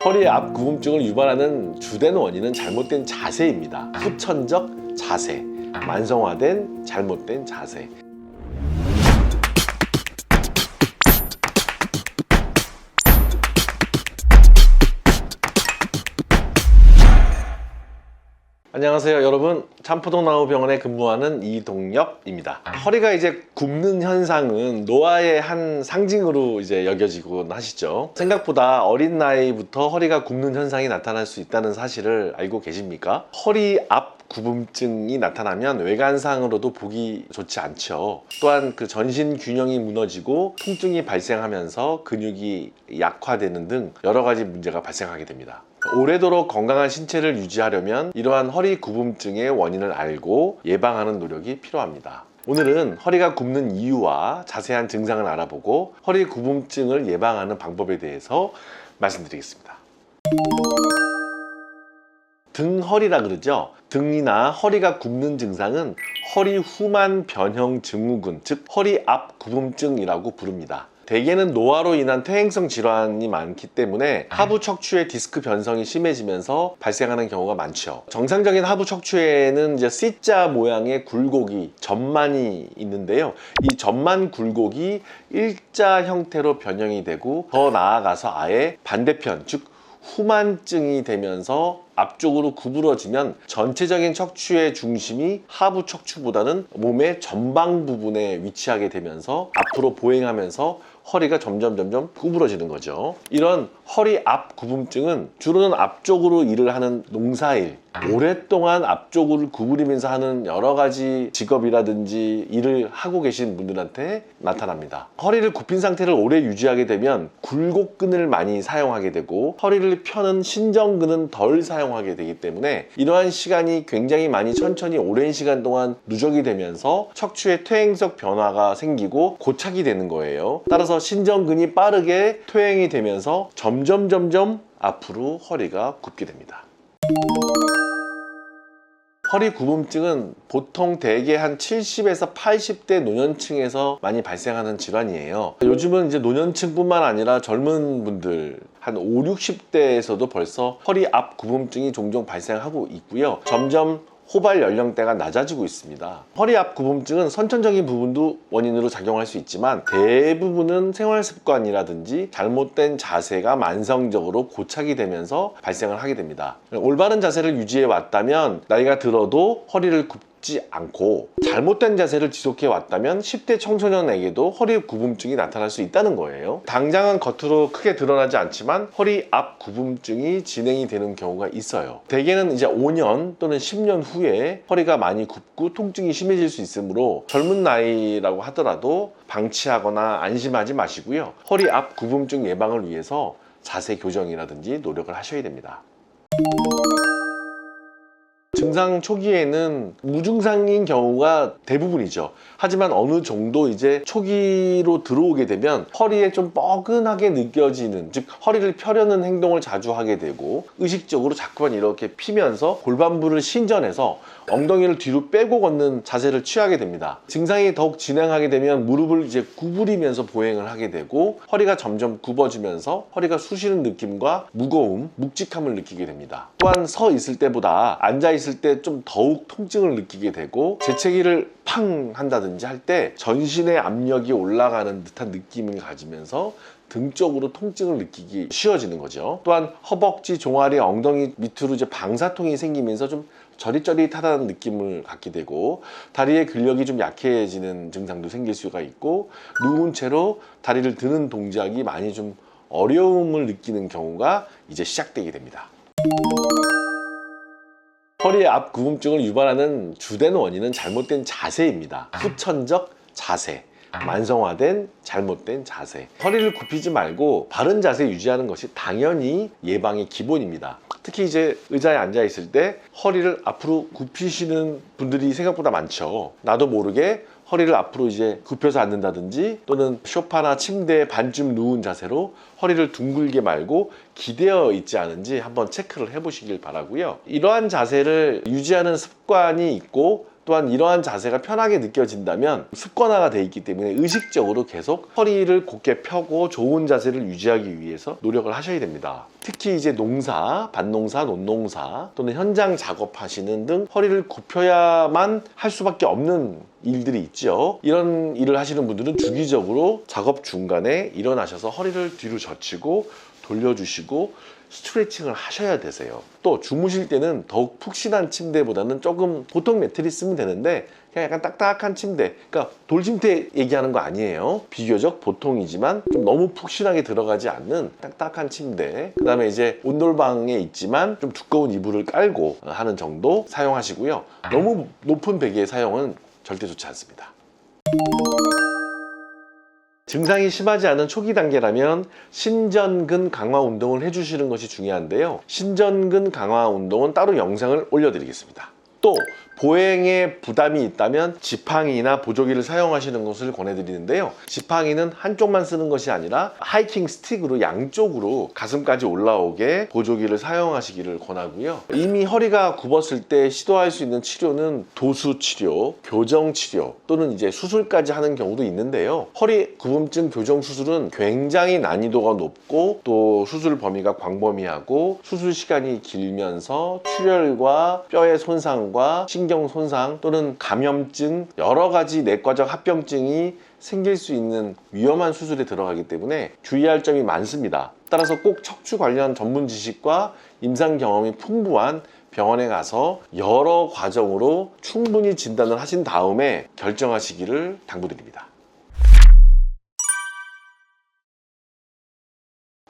허리 앞 구분증을 유발하는 주된 원인은 잘못된 자세입니다. 후천적 자세, 만성화된 잘못된 자세. 안녕하세요 여러분, 참포동나무병원에 근무하는 이동엽입니다. 허리가 이제 굽는 현상은 노화의 한 상징으로 이제 여겨지곤 하시죠. 생각보다 어린 나이부터 허리가 굽는 현상이 나타날 수 있다는 사실을 알고 계십니까? 허리 앞 구분증이 나타나면 외관상으로도 보기 좋지 않죠. 또한 그 전신 균형이 무너지고 통증이 발생하면서 근육이 약화되는 등 여러 가지 문제가 발생하게 됩니다. 오래도록 건강한 신체를 유지하려면 이러한 허리 굽음증의 원인을 알고 예방하는 노력이 필요합니다. 오늘은 허리가 굽는 이유와 자세한 증상을 알아보고 허리 굽음증을 예방하는 방법에 대해서 말씀드리겠습니다. 등허리라 그러죠. 등이나 허리가 굽는 증상은 허리 후만 변형 증후군, 즉 허리 앞 굽음증이라고 부릅니다. 대개는 노화로 인한 퇴행성 질환이 많기 때문에 하부 척추의 디스크 변성이 심해지면서 발생하는 경우가 많죠. 정상적인 하부 척추에는 이제 C자 모양의 굴곡이, 점만이 있는데요. 이 점만 굴곡이 일자 형태로 변형이 되고 더 나아가서 아예 반대편, 즉 후만증이 되면서 앞쪽으로 구부러지면 전체적인 척추의 중심이 하부 척추보다는 몸의 전방 부분에 위치하게 되면서 앞으로 보행하면서 허리가 점점 구부러지는 거죠. 이런 허리 앞 구분증은 주로는 앞쪽으로 일을 하는 농사일, 오랫동안 앞쪽을 구부리면서 하는 여러 가지 직업이라든지 일을 하고 계신 분들한테 나타납니다. 허리를 굽힌 상태를 오래 유지하게 되면 굴곡근을 많이 사용하게 되고 허리를 펴는 신전근은 덜 사용하게 되기 때문에 이러한 시간이 굉장히 많이 천천히 오랜 시간 동안 누적이 되면서 척추에 퇴행성 변화가 생기고 고착이 되는 거예요. 따라서 신전근이 빠르게 퇴행이 되면서 점점 앞으로 허리가 굽게 됩니다. 허리 굽음증은 보통 대개 한 70에서 80대 노년층에서 많이 발생하는 질환이에요. 요즘은 이제 노년층뿐만 아니라 젊은 분들 한 5, 60대에서도 벌써 허리 앞 굽음증이 종종 발생하고 있고요. 점점 호발 연령대가 낮아지고 있습니다. 허리 앞 굽음증은 선천적인 부분도 원인으로 작용할 수 있지만 대부분은 생활 습관이라든지 잘못된 자세가 만성적으로 고착이 되면서 발생을 하게 됩니다. 올바른 자세를 유지해 왔다면 나이가 들어도 허리를 굽지 않고 잘못된 자세를 지속해 왔다면 10대 청소년에게도 허리 굽음증이 나타날 수 있다는 거예요. 당장은 겉으로 크게 드러나지 않지만 허리 앞 굽음증이 진행이 되는 경우가 있어요. 대개는 이제 5년 또는 10년 후에 허리가 많이 굽고 통증이 심해질 수 있으므로 젊은 나이라고 하더라도 방치하거나 안심하지 마시고요. 허리 앞 굽음증 예방을 위해서 자세 교정이라든지 노력을 하셔야 됩니다. 증상 초기에는 무증상인 경우가 대부분이죠. 하지만 어느 정도 이제 초기로 들어오게 되면 허리에 좀 뻐근하게 느껴지는, 즉 허리를 펴려는 행동을 자주 하게 되고 의식적으로 자꾸만 이렇게 피면서 골반부를 신전해서 엉덩이를 뒤로 빼고 걷는 자세를 취하게 됩니다. 증상이 더욱 진행하게 되면 무릎을 이제 구부리면서 보행을 하게 되고 허리가 점점 굽어지면서 허리가 쑤시는 느낌과 무거움, 묵직함을 느끼게 됩니다. 또한 서 있을 때보다 앉아 있을 때 좀 더욱 통증을 느끼게 되고 재채기를 팡 한다든지 할 때 전신의 압력이 올라가는 듯한 느낌을 가지면서 등 쪽으로 통증을 느끼기 쉬워지는 거죠. 또한 허벅지, 종아리, 엉덩이 밑으로 이제 방사통이 생기면서 좀 저릿저릿하다는 느낌을 갖게 되고 다리의 근력이 좀 약해지는 증상도 생길 수가 있고 누운 채로 다리를 드는 동작이 많이 좀 어려움을 느끼는 경우가 이제 시작되게 됩니다. 허리 앞 굽음증을 유발하는 주된 원인은 잘못된 자세입니다. 후천적 자세, 만성화된 잘못된 자세. 허리를 굽히지 말고 바른 자세 유지하는 것이 당연히 예방의 기본입니다. 특히 이제 의자에 앉아 있을 때 허리를 앞으로 굽히시는 분들이 생각보다 많죠. 나도 모르게 허리를 앞으로 이제 굽혀서 앉는다든지 또는 소파나 침대에 반쯤 누운 자세로 허리를 둥글게 말고 기대어 있지 않은지 한번 체크를 해 보시길 바라고요. 이러한 자세를 유지하는 습관이 있고 또한 이러한 자세가 편하게 느껴진다면 습관화가 돼 있기 때문에 의식적으로 계속 허리를 곧게 펴고 좋은 자세를 유지하기 위해서 노력을 하셔야 됩니다. 특히 이제 농사, 밭농사, 논농사 또는 현장 작업하시는 등 허리를 굽혀야만 할 수밖에 없는 일들이 있죠. 이런 일을 하시는 분들은 주기적으로 작업 중간에 일어나셔서 허리를 뒤로 젖히고 돌려주시고 스트레칭을 하셔야 되세요. 또 주무실 때는 더욱 푹신한 침대보다는 조금 보통 매트리스 쓰면 되는데 그냥 약간 딱딱한 침대, 그러니까 돌침대 얘기하는 거 아니에요. 비교적 보통이지만 좀 너무 푹신하게 들어가지 않는 딱딱한 침대, 그 다음에 이제 온돌방에 있지만 좀 두꺼운 이불을 깔고 하는 정도 사용하시고요. 너무 높은 베개 사용은 절대 좋지 않습니다. 증상이 심하지 않은 초기 단계라면 신전근 강화 운동을 해주시는 것이 중요한데요. 신전근 강화 운동은 따로 영상을 올려드리겠습니다. 또 보행에 부담이 있다면 지팡이나 보조기를 사용하시는 것을 권해드리는데요. 지팡이는 한쪽만 쓰는 것이 아니라 하이킹 스틱으로 양쪽으로 가슴까지 올라오게 보조기를 사용하시기를 권하고요. 이미 허리가 굽었을 때 시도할 수 있는 치료는 도수 치료, 교정 치료 또는 이제 수술까지 하는 경우도 있는데요. 허리 구분증 교정 수술은 굉장히 난이도가 높고 또 수술 범위가 광범위하고 수술 시간이 길면서 출혈과 뼈의 손상과 신경 손상 또는 감염증, 여러 가지 내과적 합병증이 생길 수 있는 위험한 수술에 들어가기 때문에 주의할 점이 많습니다. 따라서 꼭 척추 관련 전문 지식과 임상 경험이 풍부한 병원에 가서 여러 과정으로 충분히 진단을 하신 다음에 결정하시기를 당부드립니다.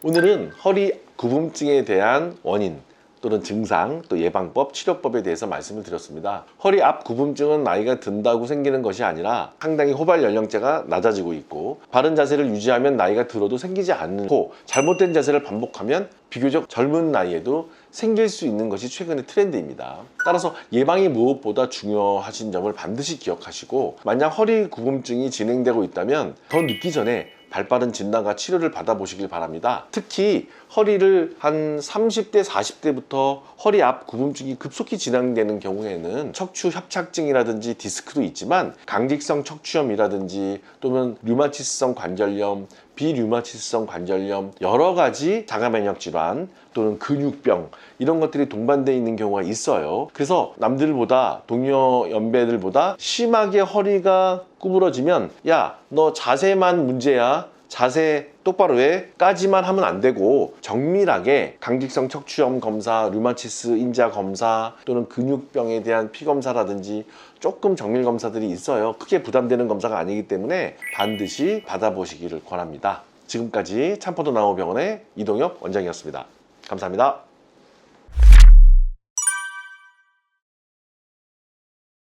오늘은 허리 구분증에 대한 원인 또는 증상, 또 예방법, 치료법에 대해서 말씀을 드렸습니다. 허리 앞 구분증은 나이가 든다고 생기는 것이 아니라 상당히 호발 연령대가 낮아지고 있고 바른 자세를 유지하면 나이가 들어도 생기지 않고 잘못된 자세를 반복하면 비교적 젊은 나이에도 생길 수 있는 것이 최근의 트렌드입니다. 따라서 예방이 무엇보다 중요하신 점을 반드시 기억하시고 만약 허리 구분증이 진행되고 있다면 더 늦기 전에 발빠른 진단과 치료를 받아보시길 바랍니다. 특히 허리를 한 30대, 40대부터 허리 앞 구분증이 급속히 진행되는 경우에는 척추 협착증이라든지 디스크도 있지만 강직성 척추염이라든지 또는 류마티스성 관절염, 비류마티스성 관절염, 여러 가지 자가면역 질환 또는 근육병 이런 것들이 동반되어 있는 경우가 있어요. 그래서 남들보다 동료 연배들보다 심하게 허리가 구부러지면 야, 너 자세만 문제야. 자세 똑바로 해 까지만 하면 안 되고 정밀하게 강직성 척추염 검사, 류마티스 인자 검사 또는 근육병에 대한 피 검사라든지 조금 정밀 검사들이 있어요. 크게 부담되는 검사가 아니기 때문에 반드시 받아보시기를 권합니다. 지금까지 참포도 나우병원의 이동엽 원장이었습니다. 감사합니다.